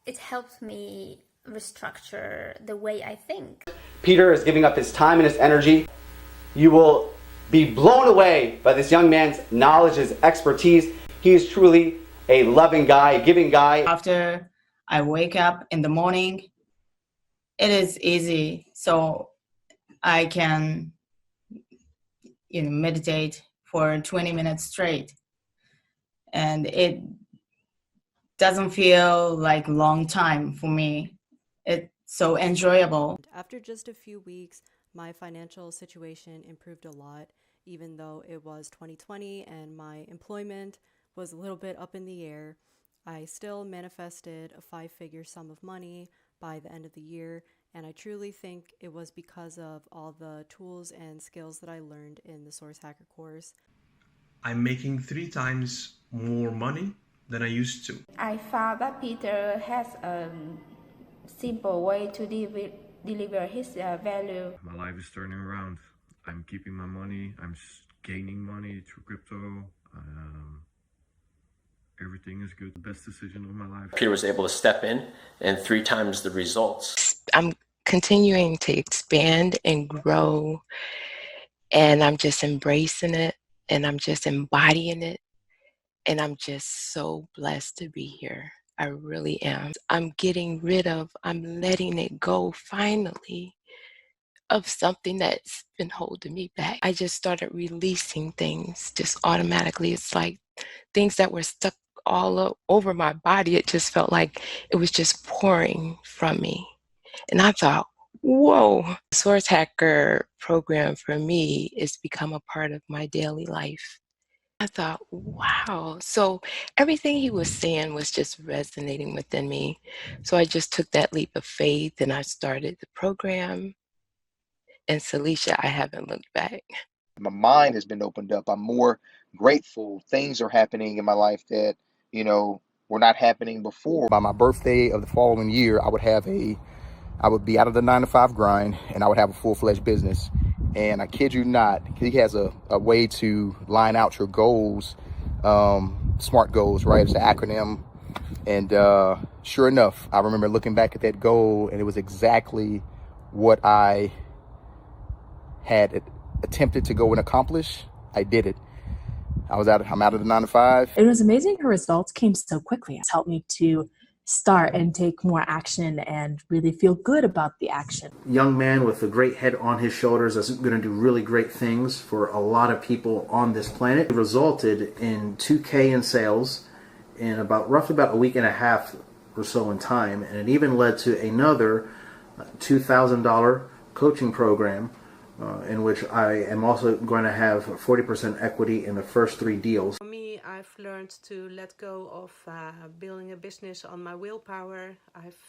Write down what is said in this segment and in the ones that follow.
it helped me restructure the way I think. Peter is giving up his time and his energy. You will be blown away by this young man's knowledge, his expertise. He is truly a loving guy, a giving guy. After I wake up in the morning, it is easy. So I can, meditate for 20 minutes straight. And it doesn't feel like a long time for me. It's so enjoyable. After just a few weeks, my financial situation improved a lot, even though it was 2020 and my employment was a little bit up in the air. I still manifested a 5-figure sum of money by the end of the year, and I truly think it was because of all the tools and skills that I learned in the Source Hacker course. I'm making 3 times more money than I used to. I found that Peter has a simple way to deliver his value. My life is turning around. I'm keeping my money. I'm gaining money through crypto. Everything is good. The best decision of my life. Peter was able to step in and 3 times the results. I'm continuing to expand and grow, and I'm just embracing it, and I'm just embodying it, and I'm just so blessed to be here. I really am. I'm letting it go finally of something that's been holding me back. I just started releasing things just automatically. It's like things that were stuck all over my body. It just felt like it was just pouring from me. And I thought, whoa, the Source Hacker program for me is become a part of my daily life. I thought, wow. So everything he was saying was just resonating within me. So I just took that leap of faith and I started the program. And Celicia, I haven't looked back. My mind has been opened up. I'm more grateful. Things are happening in my life that, were not happening before. By my birthday of the following year, I would be out of the 9-to-5 grind and I would have a full-fledged business. And I kid you not, he has a way to line out your goals, SMART goals, right? It's an acronym. And sure enough, I remember looking back at that goal and it was exactly what I had attempted to go and accomplish. I did it. I'm out of the 9-to-5. It was amazing her results came so quickly. It's helped me to start and take more action and really feel good about the action. Young man with a great head on his shoulders that's going to do really great things for a lot of people on this planet. It resulted in $2,000 in sales in roughly about a week and a half or so in time, and it even led to another $2,000 coaching program in which I am also going to have 40% equity in the first 3 deals. For me, I've learned to let go of building a business on my willpower. I've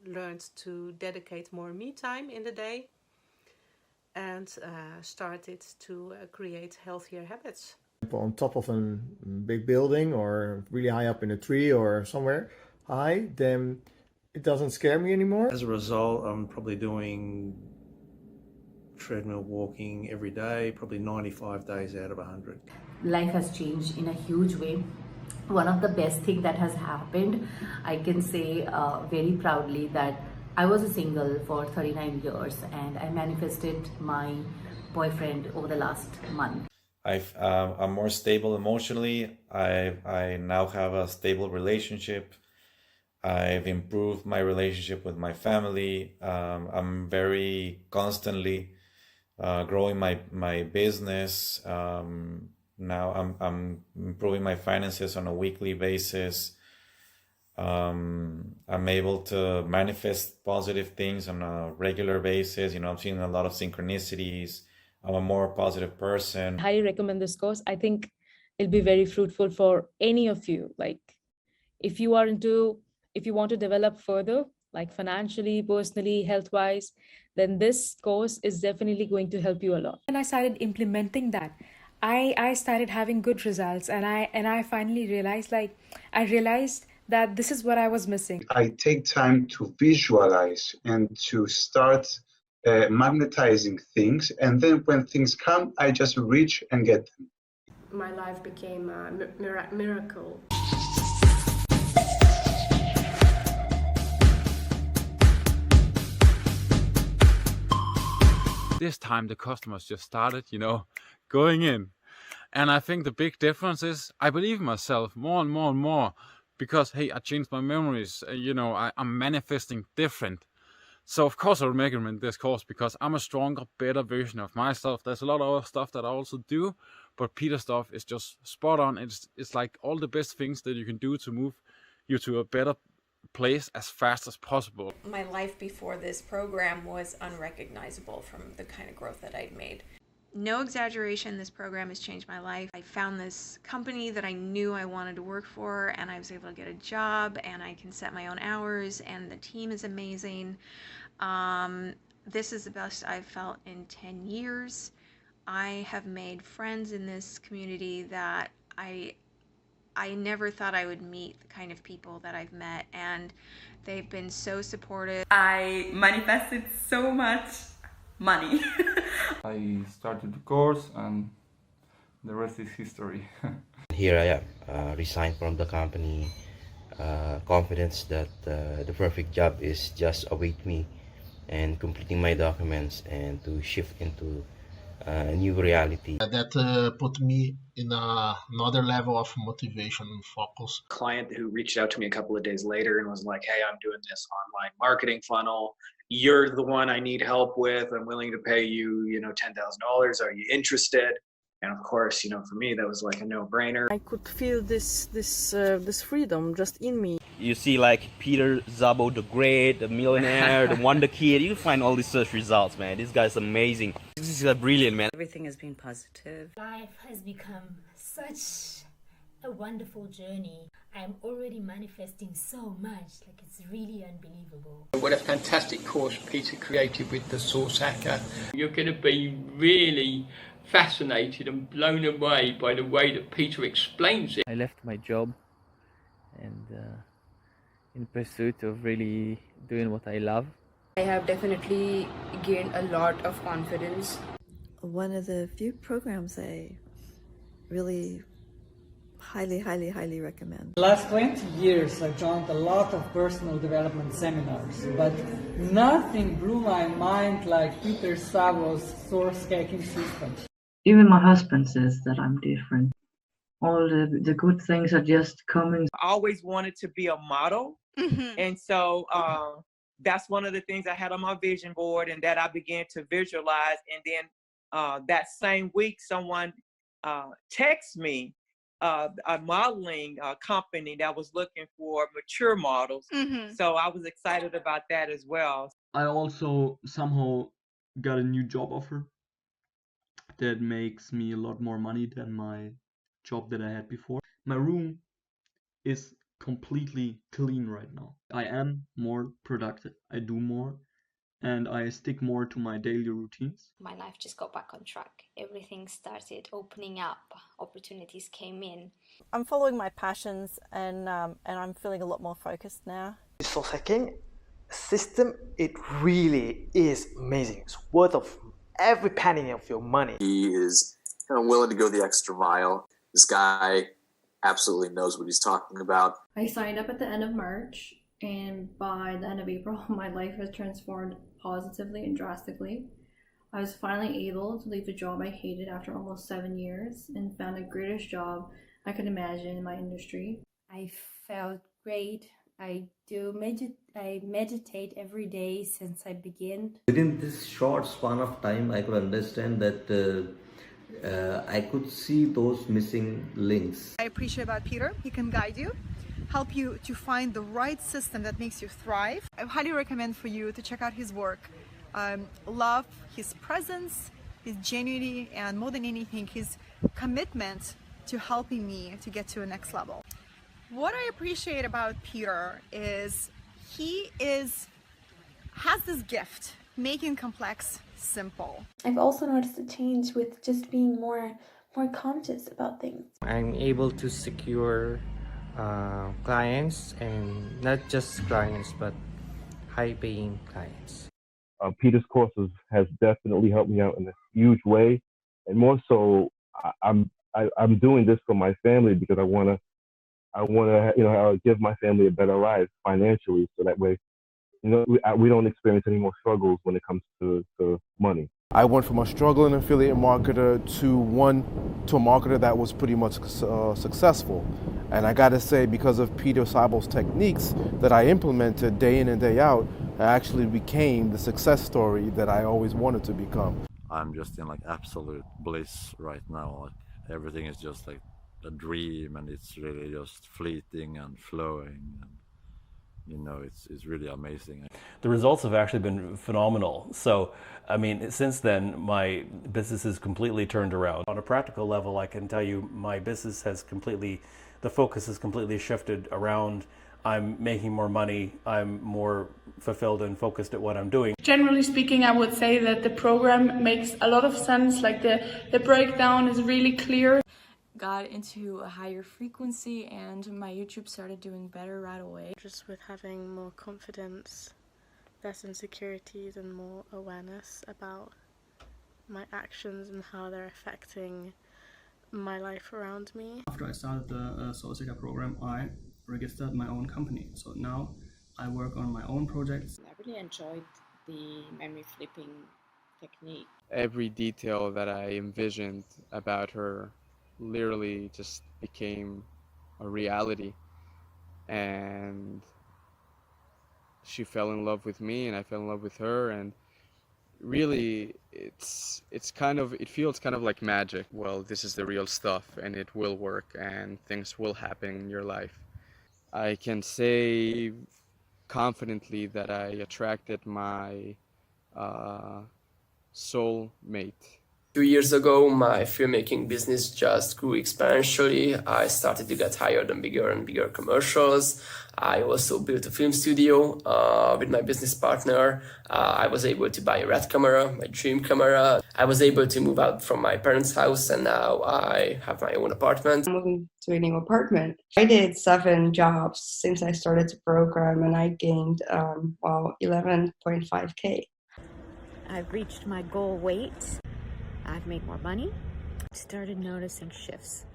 learned to dedicate more me time in the day and started to create healthier habits. On top of a big building or really high up in a tree or somewhere high, then it doesn't scare me anymore. As a result, I'm probably doing treadmill walking every day, probably 95 days out of 100. Life has changed in a huge way. One of the best things that has happened, I can say very proudly that I was a single for 39 years and I manifested my boyfriend over the last month. I'm more stable emotionally. I now have a stable relationship. I've improved my relationship with my family. I'm very constantly growing my business. Now I'm improving my finances on a weekly basis. I'm able to manifest positive things on a regular basis. I'm seeing a lot of synchronicities. I'm a more positive person. I highly recommend this course. I think it'll be very fruitful for any of you. Like if you want to develop further, like financially, personally, health-wise, then this course is definitely going to help you a lot. And I started implementing that. I started having good results, and I finally realized, that this is what I was missing. I take time to visualize and to start magnetizing things, and then when things come, I just reach and get them. My life became a miracle. this time the customers just started, going in. And I think the big difference is I believe in myself more and more and more because, hey, I changed my memories. I'm manifesting different. So of course I recommend this course because I'm a stronger, better version of myself. There's a lot of other stuff that I also do, but Peter's stuff is just spot on. It's like all the best things that you can do to move you to a better place as fast as possible. My life before this program was unrecognizable from the kind of growth that I'd made. No exaggeration, this program has changed my life. I found this company that I knew I wanted to work for, and I was able to get a job, and I can set my own hours, and the team is amazing. This is the best I've felt in 10 years. I have made friends in this community that I never thought I would meet, the kind of people that I've met, and they've been so supportive. I manifested so much money. I started the course and the rest is history. Here I am, resigned from the company, confidence that the perfect job is just await me and completing my documents and to shift into a new reality. That put me in another level of motivation and focus. Client who reached out to me a couple of days later and was like, hey, I'm doing this online marketing funnel. You're the one I need help with. I'm willing to pay you, $10,000. Are you interested? And of course, for me, that was like a no-brainer. I could feel this freedom just in me. You see like Peter, Szabo, the great, the millionaire, the wonder kid. You find all these search results, man. This guy's amazing. This is brilliant, man. Everything has been positive. Life has become such a wonderful journey. I'm already manifesting so much, like it's really unbelievable. What a fantastic course Peter created with the Source Hacker. You're going to be really fascinated and blown away by the way that Peter explains it. I left my job and in pursuit of really doing what I love. I have definitely gained a lot of confidence. One of the few programs I really highly recommend. The last 20 years I've joined a lot of personal development seminars, but nothing blew my mind like Peter Szabo's source hacking system. Even my husband says that I'm different. All the good things are just coming. I always wanted to be a model. And so that's one of the things I had on my vision board and that I began to visualize. And then that same week, someone texted me a modeling company that was looking for mature models. So I was excited about that as well. I also somehow got a new job offer that makes me a lot more money than my job that I had before. My room is completely clean right now. I am more productive. I do more and I stick more to my daily routines. My life just got back on track. Everything started opening up. Opportunities came in. I'm following my passions and I'm feeling a lot more focused now. Source hacking system, it really is amazing. It's worth of every penny of your money. He is willing to go the extra mile. This guy absolutely knows what he's talking about. I signed up at the end of March, and by the end of April, my life has transformed positively and drastically. I was finally able to leave a job I hated after almost 7 years and found the greatest job I could imagine in my industry. I felt great. I meditate every day since I began. Within this short span of time, I could understand that I could see those missing links. I appreciate about Peter. He can guide you, help you to find the right system that makes you thrive. I highly recommend for you to check out his work. Love his presence, his genuinity, and more than anything, his commitment to helping me to get to a next level. What I appreciate about Peter is he has this gift, making complex simple. I've also noticed a change with just being more conscious about things. I'm able to secure clients, and not just clients, but high-paying clients. Peter's courses has definitely helped me out in a huge way, and more so, I'm doing this for my family because I want to give my family a better life financially, so that way we don't experience any more struggles when it comes to money. I went from a struggling affiliate marketer to a marketer that was pretty much successful. And I gotta say, because of Peter Szabo's techniques that I implemented day in and day out, I actually became the success story that I always wanted to become. I'm just in like absolute bliss right now. Like everything is just like a dream, and it's really just fleeting and flowing. And, you know, it's really amazing. The results have actually been phenomenal. So, I mean, since then, my business has completely turned around. On a practical level, I can tell you my business has the focus has completely shifted around. I'm making more money, I'm more fulfilled and focused at what I'm doing. Generally speaking, I would say that the program makes a lot of sense, like the breakdown is really clear. Got into a higher frequency and my YouTube started doing better right away. Just with having more confidence, less insecurities and more awareness about my actions and how they're affecting my life around me. After I started the Soul Seeker program, I registered my own company. So now I work on my own projects. I really enjoyed the memory flipping technique. Every detail that I envisioned about her literally just became a reality, and she fell in love with me and I fell in love with her, and really it feels kind of like magic. Well, this is the real stuff and it will work and things will happen in your life. I can say confidently that I attracted my soul mate. 2 years ago, my filmmaking business just grew exponentially. I started to get hired on bigger and bigger commercials. I also built a film studio with my business partner. I was able to buy a red camera, my dream camera. I was able to move out from my parents' house, and now I have my own apartment. I'm moving to a new apartment. I did 7 jobs since I started the program, and I gained 11.5K. I've reached my goal weight. I've made more money. Started noticing shifts.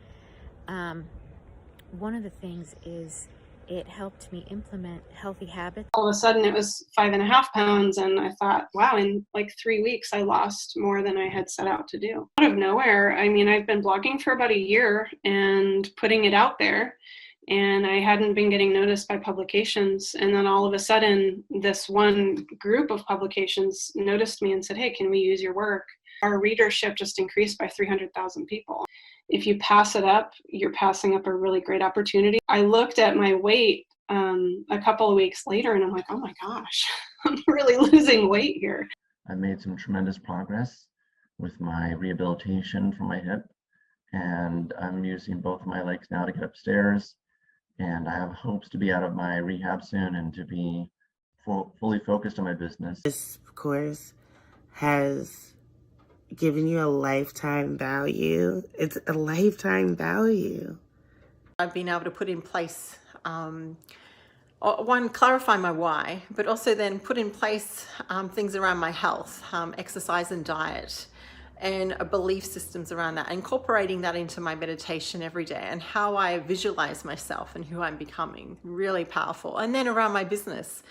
One of the things is it helped me implement healthy habits. All of a sudden it was 5.5 pounds, and I thought, wow, in like 3 weeks I lost more than I had set out to do. Out of nowhere, I mean, I've been blogging for about a year and putting it out there, and I hadn't been getting noticed by publications. And then all of a sudden, this one group of publications noticed me and said, hey, can we use your work? Our readership just increased by 300,000 people. If you pass it up, you're passing up a really great opportunity. I looked at my weight a couple of weeks later, and I'm like, oh my gosh, I'm really losing weight here. I made some tremendous progress with my rehabilitation for my hip, and I'm using both of my legs now to get upstairs. And I have hopes to be out of my rehab soon and to be fully focused on my business. This course has given you a lifetime value. It's a lifetime value. I've been able to put in place, one, clarify my why, but also then put in place things around my health, exercise and diet, and belief systems around that, incorporating that into my meditation every day and how I visualize myself and who I'm becoming. Really powerful. And then around my business,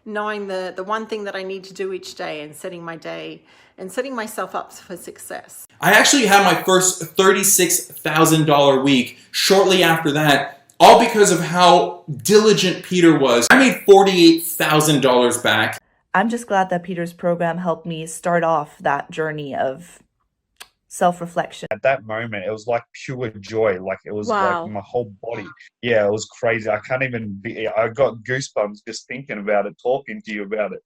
knowing the one thing that I need to do each day and setting my day and setting myself up for success. I actually had my first $36,000 week shortly after that, all because of how diligent Peter was. I made $48,000 back. I'm just glad that Peter's program helped me start off that journey of self-reflection. At that moment, it was like pure joy. Like it was Wow. like my whole body. Yeah, it was crazy. I got goosebumps just thinking about it, talking to you about it.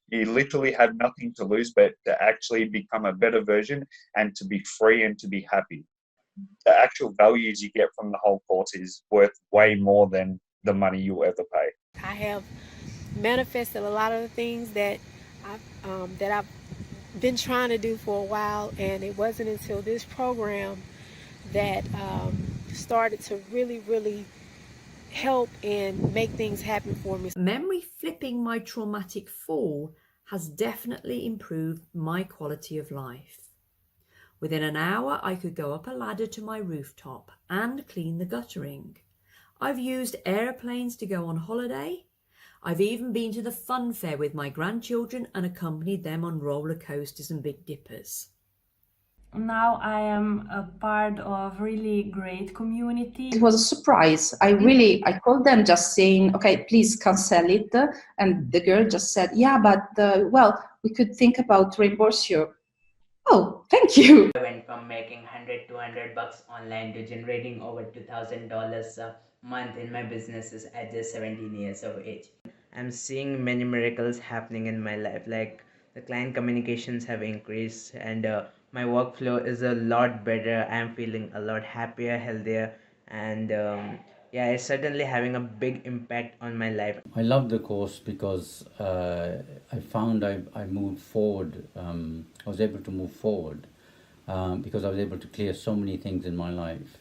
You literally had nothing to lose but to actually become a better version and to be free and to be happy. The actual values you get from the whole course is worth way more than the money you'll ever pay. I have manifested a lot of the things that I've been trying to do for a while, and it wasn't until this program that started to really help and make things happen for me. Memory flipping my traumatic fall has definitely improved my quality of life. Within an hour, I could go up a ladder to my rooftop and clean the guttering. I've used airplanes to go on holiday. I've even been to the fun fair with my grandchildren and accompanied them on roller coasters and Big Dippers. Now I am a part of really great community. It was a surprise. I called them just saying, okay, please cancel it. And the girl just said, yeah, but well, we could think about reimburse you. Oh, thank you. I went from making 100, 200 bucks online to generating over $2,000 a month in my businesses at just 17 years of age. I'm seeing many miracles happening in my life. Like the client communications have increased and my workflow is a lot better. I'm feeling a lot happier, healthier, and yeah, it's certainly having a big impact on my life. I love the course because I found I moved forward. I was able to move forward because I was able to clear so many things in my life.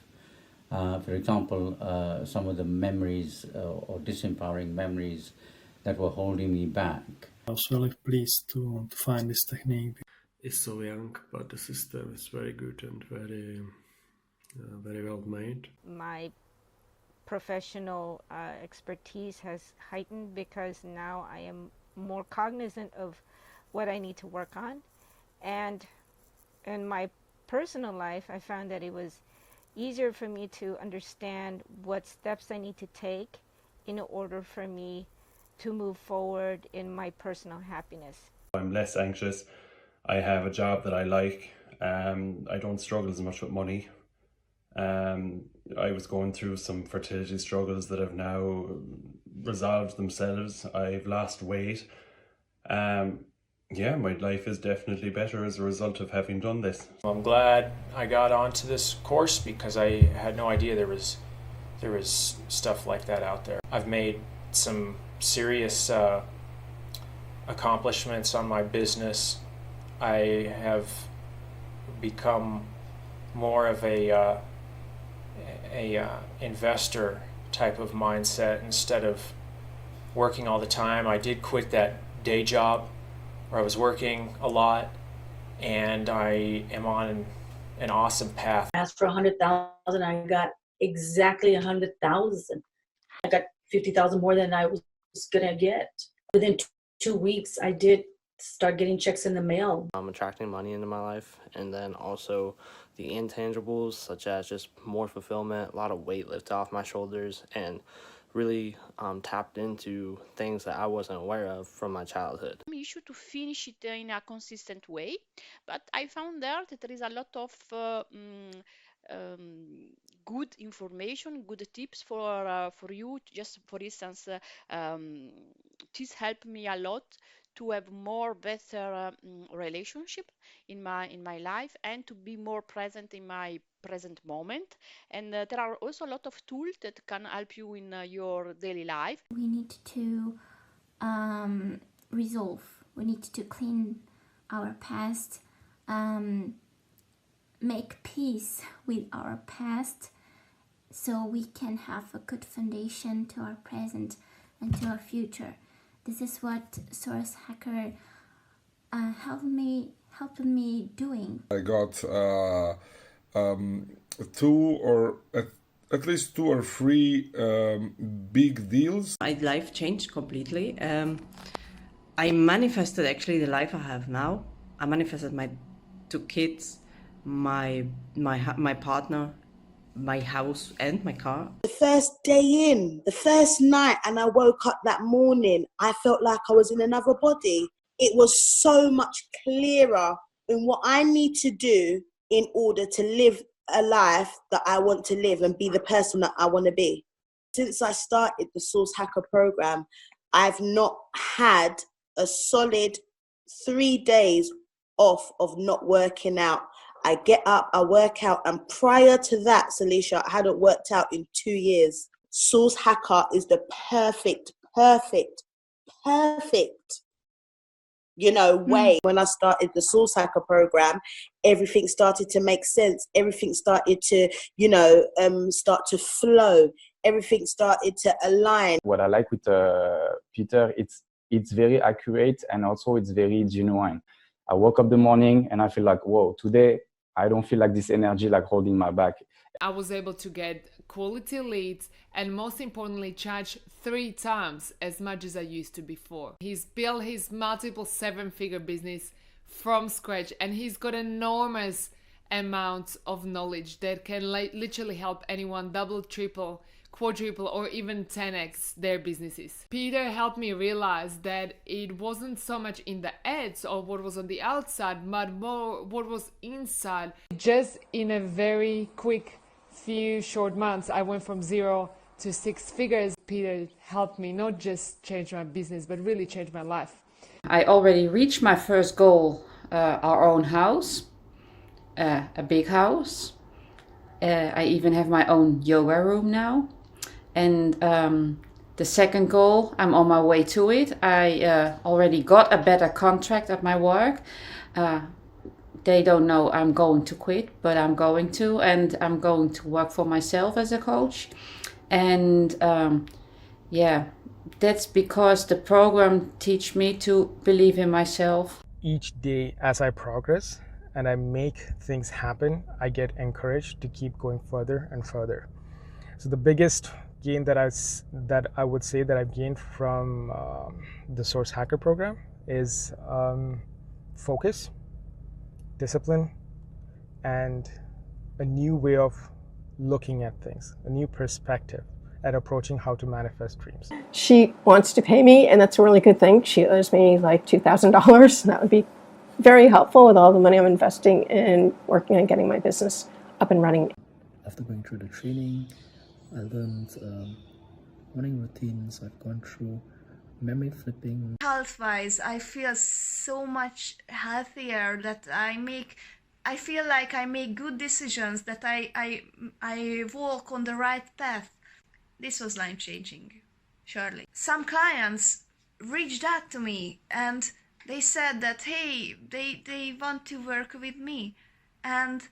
For example, some of the memories or disempowering memories that were holding me back. I was really pleased to find this technique. It's so young, but the system is very good and very well made. My professional expertise has heightened because now I am more cognizant of what I need to work on. And in my personal life, I found that it was easier for me to understand what steps I need to take in order for me to move forward in my personal happiness. I'm less anxious. I have a job that I like. I don't struggle as much with money. I was going through some fertility struggles that have now resolved themselves. I've lost weight. Yeah, my life is definitely better as a result of having done this. I'm glad I got onto this course because I had no idea there was stuff like that out there. I've made some serious accomplishments on my business. I have become more of a investor type of mindset instead of working all the time. I did quit that day job where I was working a lot, and I am on an awesome path. I asked for 100,000. I got exactly 100,000. I got 50,000 more than I was gonna get. Within 2 weeks, I did start getting checks in the mail. I'm attracting money into my life, and then also the intangibles such as just more fulfillment, a lot of weight lifted off my shoulders, and really tapped into things that I wasn't aware of from my childhood. Issue to finish it in a consistent way, but I found there that there is a lot of good information, good tips for you. Just for instance, this helped me a lot to have more better relationship in my life and to be more present in my present moment. And there are also a lot of tools that can help you in your daily life. We need to resolve. We need to clean our past, make peace with our past, so we can have a good foundation to our present and to our future. This is what Source Hacker helped me doing. I got two or at least 2 or 3 big deals. My life changed completely. I manifested actually the life I have now. I manifested my 2 kids, my partner, my house and my car. The first day in, the first night, and I woke up that morning, I felt like I was in another body. It was so much clearer in what I need to do in order to live a life that I want to live and be the person that I want to be. Since I started the Source Hacker program, I've not had a solid 3 days off of not working out. I get up, I work out, and prior to that, Salisha, I hadn't worked out in 2 years. Source Hacker is the perfect, way. When I started the Source Hacker program, everything started to make sense. Everything started to, start to flow. Everything started to align. What I like with Peter, it's very accurate and also it's very genuine. I woke up the morning and I feel like, whoa, today I don't feel like this energy like holding my back. I was able to get quality leads and most importantly charge 3 times as much as I used to before. He's built his multiple 7-figure business from scratch and he's got enormous amounts of knowledge that can literally help anyone double, triple, quadruple or even 10x their businesses. Peter helped me realize that it wasn't so much in the ads or what was on the outside, but more what was inside. Just in a very quick few short months, I went from 0 to 6 figures. Peter helped me not just change my business, but really change my life. I already reached my first goal, our own house, a big house. I even have my own yoga room now. And the second goal, I'm on my way to it. I already got a better contract at my work. They don't know I'm going to quit, but I'm going to, and I'm going to work for myself as a coach. And yeah, that's because the program teach me to believe in myself. Each day as I progress and I make things happen, I get encouraged to keep going further and further. So the biggest gain that I would say that I've gained from the Source Hacker program is focus, discipline, and a new way of looking at things, a new perspective at approaching how to manifest dreams. She wants to pay me, and that's a really good thing. She owes me like $2,000. That would be very helpful with all the money I'm investing in working on getting my business up and running. After going through the training, I learned running routines. I've gone through memory flipping. Health-wise, I feel so much healthier, that I feel like I make good decisions, that I walk on the right path. This was life-changing, surely. Some clients reached out to me and they said that, hey, they want to work with me. And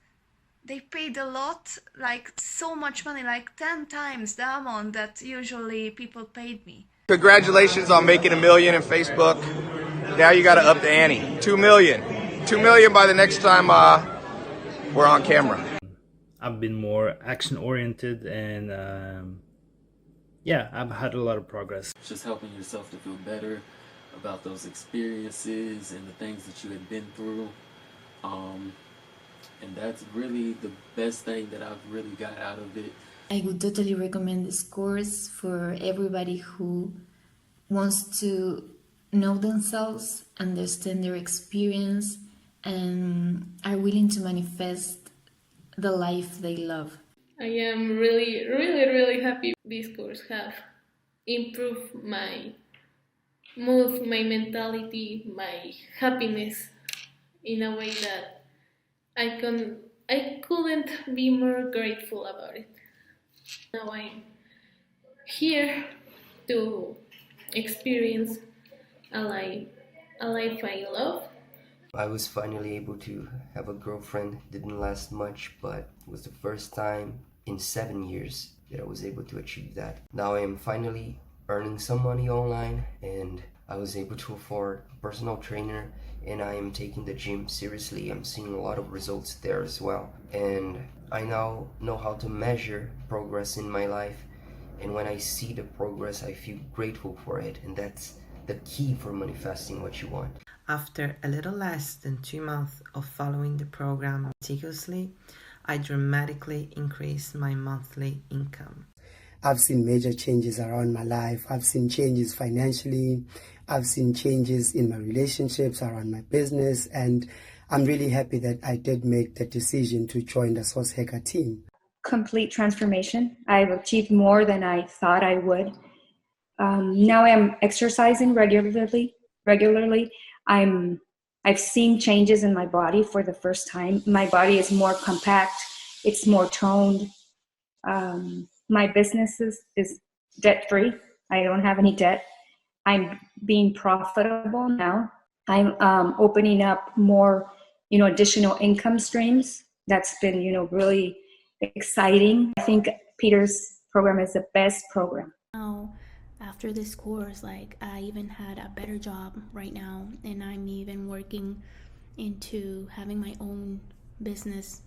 they paid a lot, like so much money, like 10 times the amount that usually people paid me. Congratulations on making $1 million in Facebook. Now you got to up the ante. 2 million. 2 million by the next time we're on camera. I've been more action-oriented and yeah, I've had a lot of progress. Just helping yourself to feel better about those experiences and the things that you had been through. And that's really the best thing that I've really got out of it. I would totally recommend this course for everybody who wants to know themselves, understand their experience, and are willing to manifest the life they love. I am really happy this course have improved my mood, my mentality, my happiness in a way that I couldn't be more grateful about it. Now I'm here to experience a life I love. I was finally able to have a girlfriend. Didn't last much, but it was the first time in 7 years that I was able to achieve that. Now I am finally earning some money online, and I was able to afford a personal trainer, and I am taking the gym seriously. I'm seeing a lot of results there as well, and I now know how to measure progress in my life, and when I see the progress, I feel grateful for it, and that's the key for manifesting what you want. After a little less than 2 months of following the program meticulously, I dramatically increased my monthly income. I've seen major changes around my life. I've seen changes financially. I've seen changes in my relationships, around my business, and I'm really happy that I did make the decision to join the Source Hacker team. Complete transformation. I've achieved more than I thought I would. Now I'm exercising regularly. I've seen changes in my body for the first time. My body is more compact. It's more toned. My business is debt-free. I don't have any debt. I'm being profitable now. I'm opening up more, additional income streams. That's been, really exciting. I think Peter's program is the best program. Now, after this course, I even had a better job right now, and I'm even working into having my own business